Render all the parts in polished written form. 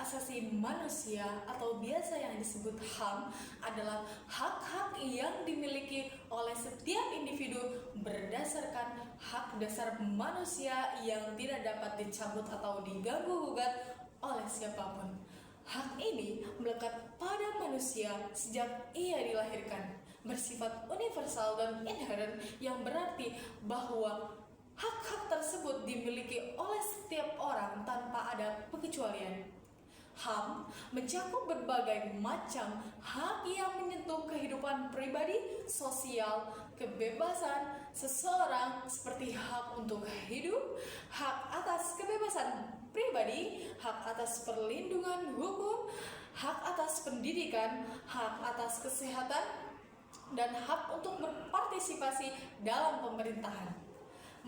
asasi manusia atau biasa yang disebut HAM adalah hak-hak yang dimiliki oleh setiap individu berdasarkan hak dasar manusia yang tidak dapat dicabut atau diganggu-gugat oleh siapapun. Hak ini melekat pada manusia sejak ia dilahirkan, bersifat universal dan inherent, yang berarti bahwa hak-hak tersebut dimiliki oleh setiap orang tanpa ada pengecualian. HAM mencakup berbagai macam hak yang menyentuh kehidupan pribadi, sosial, kebebasan seseorang seperti hak untuk hidup, hak atas kebebasan pribadi, hak atas perlindungan hukum, hak atas pendidikan, hak atas kesehatan, dan hak untuk berpartisipasi dalam pemerintahan.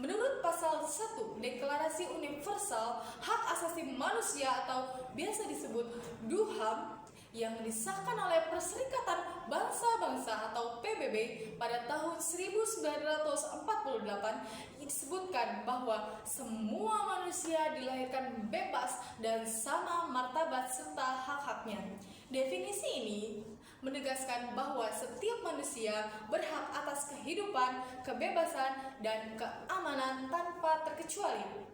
Menurut pasal 1 Deklarasi Universal Hak Asasi Manusia atau biasa disebut DUHAM yang disahkan oleh Perserikatan Bangsa-Bangsa atau PBB pada tahun 1948, disebutkan bahwa semua manusia dilahirkan bebas dan sama martabat serta hak-haknya. Definisi ini menegaskan bahwa setiap manusia berhak atas kehidupan, kebebasan, dan keamanan tanpa terkecuali.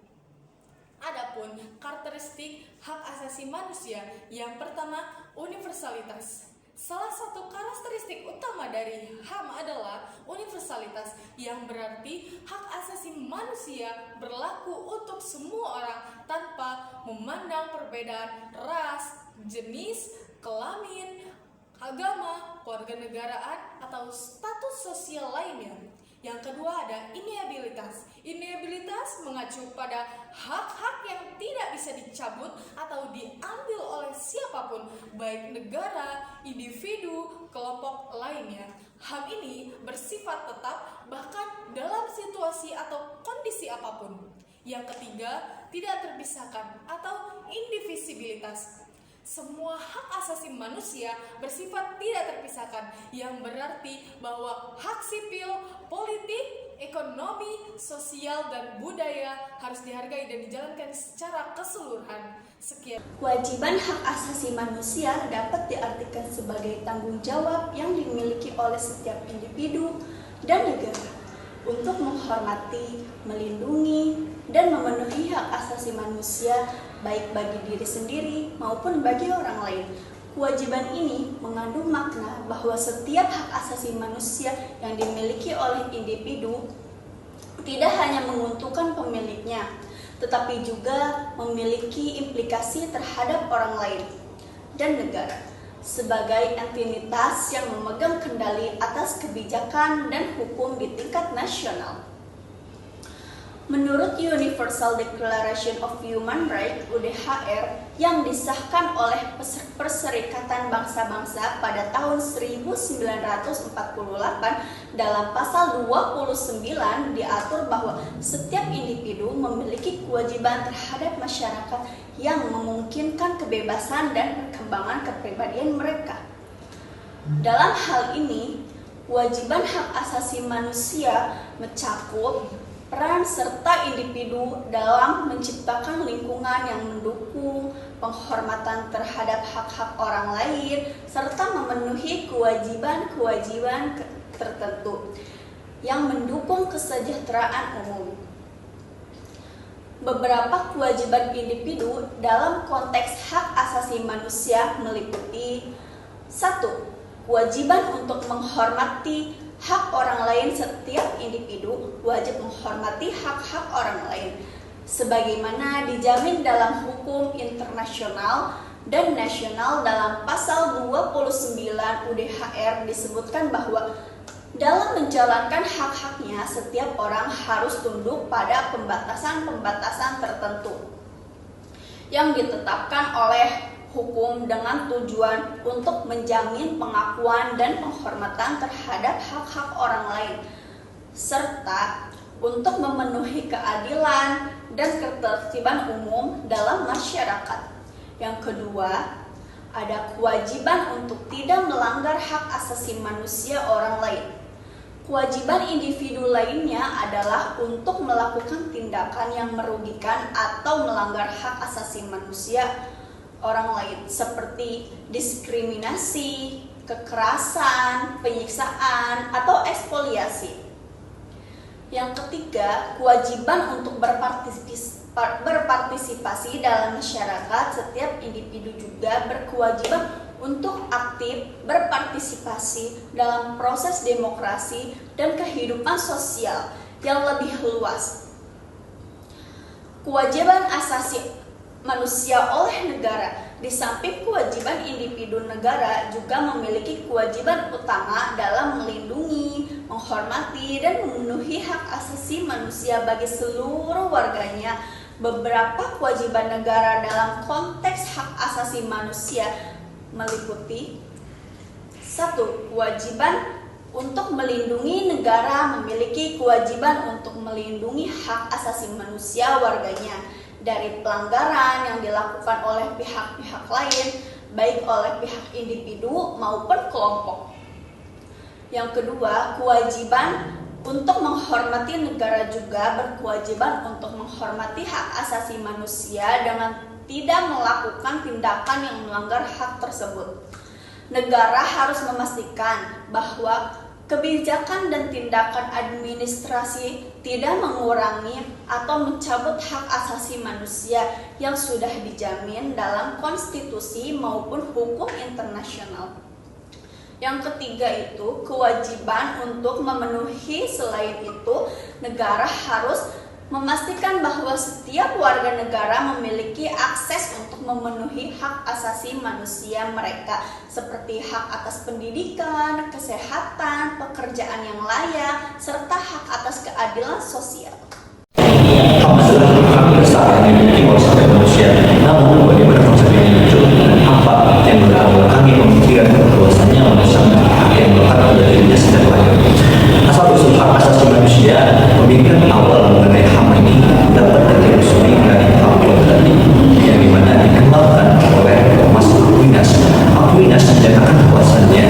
Adapun karakteristik hak asasi manusia, yang pertama, universalitas. Salah satu karakteristik utama dari HAM adalah universalitas, yang berarti hak asasi manusia berlaku untuk semua orang tanpa memandang perbedaan ras, jenis, kelamin, agama, kewarganegaraan, atau status sosial lainnya. Yang kedua ada inalienabilitas. Inalienabilitas mengacu pada hak-hak yang tidak bisa dicabut atau diambil oleh siapapun, baik negara, individu, kelompok lainnya. HAM ini bersifat tetap bahkan dalam situasi atau kondisi apapun. Yang ketiga, tidak terpisahkan atau indivisibilitas. Semua hak asasi manusia bersifat tidak terpisahkan, yang berarti bahwa hak sipil, politik, ekonomi, sosial, dan budaya harus dihargai dan dijalankan secara keseluruhan. Sekian. Kewajiban hak asasi manusia dapat diartikan sebagai tanggung jawab yang dimiliki oleh setiap individu dan negara untuk menghormati, melindungi, dan memenuhi hak asasi manusia baik bagi diri sendiri maupun bagi orang lain. Kewajiban ini mengandung makna bahwa setiap hak asasi manusia yang dimiliki oleh individu tidak hanya menguntungkan pemiliknya, tetapi juga memiliki implikasi terhadap orang lain dan negara sebagai entitas yang memegang kendali atas kebijakan dan hukum di tingkat nasional. Menurut Universal Declaration of Human Rights (UDHR) yang disahkan oleh Perserikatan Bangsa-Bangsa pada tahun 1948, dalam pasal 29 diatur bahwa setiap individu memiliki kewajiban terhadap masyarakat yang memungkinkan kebebasan dan perkembangan kepribadian mereka. Dalam hal ini, kewajiban hak asasi manusia mencakup peran serta individu dalam menciptakan lingkungan yang mendukung penghormatan terhadap hak-hak orang lain serta memenuhi kewajiban-kewajiban tertentu yang mendukung kesejahteraan umum. Beberapa kewajiban individu dalam konteks hak asasi manusia meliputi: 1. Kewajiban untuk menghormati hak orang lain. Setiap individu wajib menghormati hak-hak orang lain sebagaimana dijamin dalam hukum internasional dan nasional. Dalam pasal 29 UDHR disebutkan bahwa dalam menjalankan hak-haknya setiap orang harus tunduk pada pembatasan-pembatasan tertentu yang ditetapkan oleh hukum dengan tujuan untuk menjamin pengakuan dan penghormatan terhadap hak-hak orang lain, serta untuk memenuhi keadilan dan ketertiban umum dalam masyarakat. Yang kedua, ada kewajiban untuk tidak melanggar hak asasi manusia orang lain. Kewajiban individu lainnya adalah untuk melakukan tindakan yang merugikan atau melanggar hak asasi manusia, orang lain seperti diskriminasi, kekerasan, penyiksaan, atau ekspoliasi. Yang ketiga, kewajiban untuk berpartisipasi dalam masyarakat. Setiap individu juga berkewajiban untuk aktif berpartisipasi dalam proses demokrasi dan kehidupan sosial yang lebih luas. Kewajiban asasi manusia oleh negara. Di samping kewajiban individu, negara juga memiliki kewajiban utama dalam melindungi, menghormati, dan memenuhi hak asasi manusia bagi seluruh warganya. Beberapa kewajiban negara dalam konteks hak asasi manusia meliputi: 1. Kewajiban untuk melindungi. Negara memiliki kewajiban untuk melindungi hak asasi manusia warganya dari pelanggaran yang dilakukan oleh pihak-pihak lain, baik oleh pihak individu maupun kelompok. Yang kedua, kewajiban untuk menghormati. Negara juga berkewajiban untuk menghormati hak asasi manusia dengan tidak melakukan tindakan yang melanggar hak tersebut. Negara harus memastikan bahwa kebijakan dan tindakan administrasi tidak mengurangi atau mencabut hak asasi manusia yang sudah dijamin dalam konstitusi maupun hukum internasional. Yang ketiga itu kewajiban untuk memenuhi. Selain itu, negara harus memastikan bahwa setiap warga negara memiliki akses untuk memenuhi hak asasi manusia mereka, seperti hak atas pendidikan, kesehatan, pekerjaan yang layak, serta hak atas keadilan sosial. Hak adalah hak besar yang dimiliki oleh setiap manusia. Namun, bagaimana konsep ini muncul dan apa yang melatar-belakangi pemikiran bahwasanya manusia memiliki hak yang melekat pada dirinya sejak lahir? Asal-usul hak asasi manusia, pemikiran awal mengenai HAM ini dapat ditelusuri dari Plato tadi, yang dimana dikembangkan oleh Thomas Aquinas. Aquinas menyatakan bahwasannya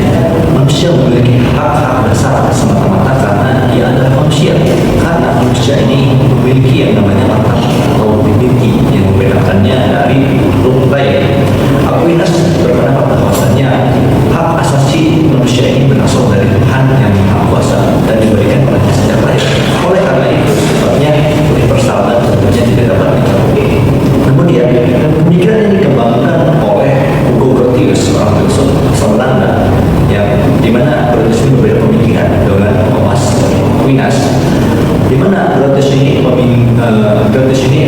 manusia memiliki hak-hak dasar semata-mata karena dia adalah manusia. Karena manusia ini memiliki yang namanya martabat atau dignity yang membedakannya dari makhluk lain. Aquinas berpendapat bahwasannya hak asasi manusia ini berasal dari Tuhan yang Maha Kuasa dan diberikan olehnya sejak lahir. Oleh karena itu, sifatnya universal dan tentunya tidak dapat dicampuri. Kemudian, pemikiran ini dikembangkan oleh Hugo Grotius, seorang filsuf asal Belanda, yang dimana Grotius ini berbeda pemikiran dengan Thomas Aquinas, dimana Grotius ini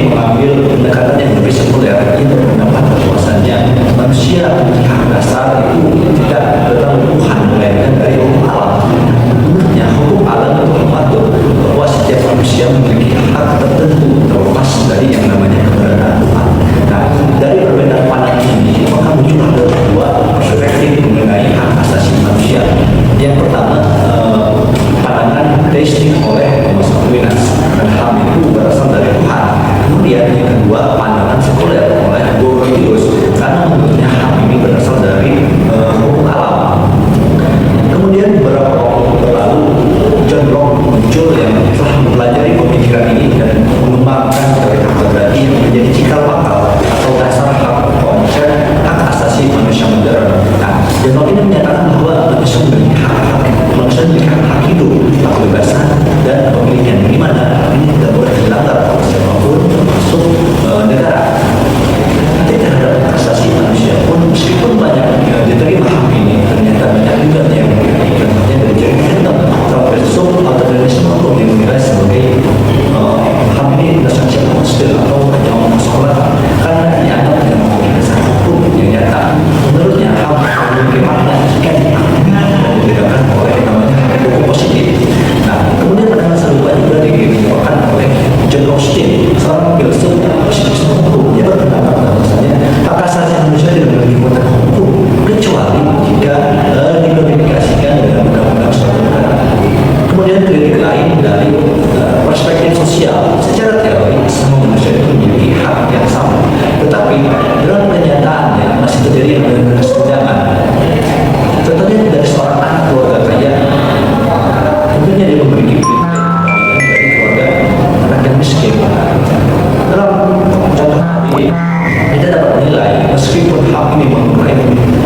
mengambil pendekatan yang lebih sekuler. Ia berpendapat bahwasannya manusia memiliki hak dasar itu tidak datang dari Tuhan, melainkan dari hukum alam. Menurutnya, hukum alam itu mengatur bahwa setiap manusia memiliki hak tertentu terlepas dari yang namanya keberadaan Tuhan. Nah, dari perbedaan pandangan ini, maka muncul ada dua perspektif mengenai hak asasi manusia. Yang pertama, pandangan teistik oleh Thomas Aquinas, dan HAM itu berasal dari Tuhan. Kemudian yang kedua, pandangan sekuler oleh Hugo Grotius, karena menurutnya HAM ini berasal dari hukum alam. Kemudian beberapa waktu berlalu, John Locke muncul yang telah mempelajari pemikiran ini dan mengembangkan kata berarti yang menjadi cikal bakal atau dasar hak konsep hak asasi manusia modern. Nah, John Locke ini menyatakan bahwa manusia memiliki hak hidup, hak kebebasan, dan pemilihan, di mana ini tidak boleh dilanggar oleh siapapun, termasuk negara. Terhadap hak asasi manusia pun, meskipun banyak diterima HAM ini, ternyata banyak juga yang contohnya dari Jerry Bentham atau filsuf modernisme yang menilai sebagai HAM ini dasarnya hostil atau yang sekolah karena dianggap tidak memiliki dasar hukum yang nyata. Menurutnya HAM memiliki makna jika dibedakan oleh yang namanya hukum positif. Nah, kemudian pandangan serupa juga dikemukakan oleh John Austin, seorang filsuf positifisme hukum. Dia berpendapat bahwasanya hak asasi manusia tidak memiliki kekuatan hukum kecuali jika dikodifikasikan dengan undang-undang suatu negara. Kemudian kritik lain dari perspektif sosial, secara teori semua manusia itu memiliki hak yang sama, tetapi dalam kenyataannya masih terjadi dengan kesenjangan. Contohnya dari seorang anak keluarga kaya, tentunya dia memiliki privilege dari keluarga anak yang miskin. Dalam contoh ini, kita dapat menilai meskipun hak ini merupakan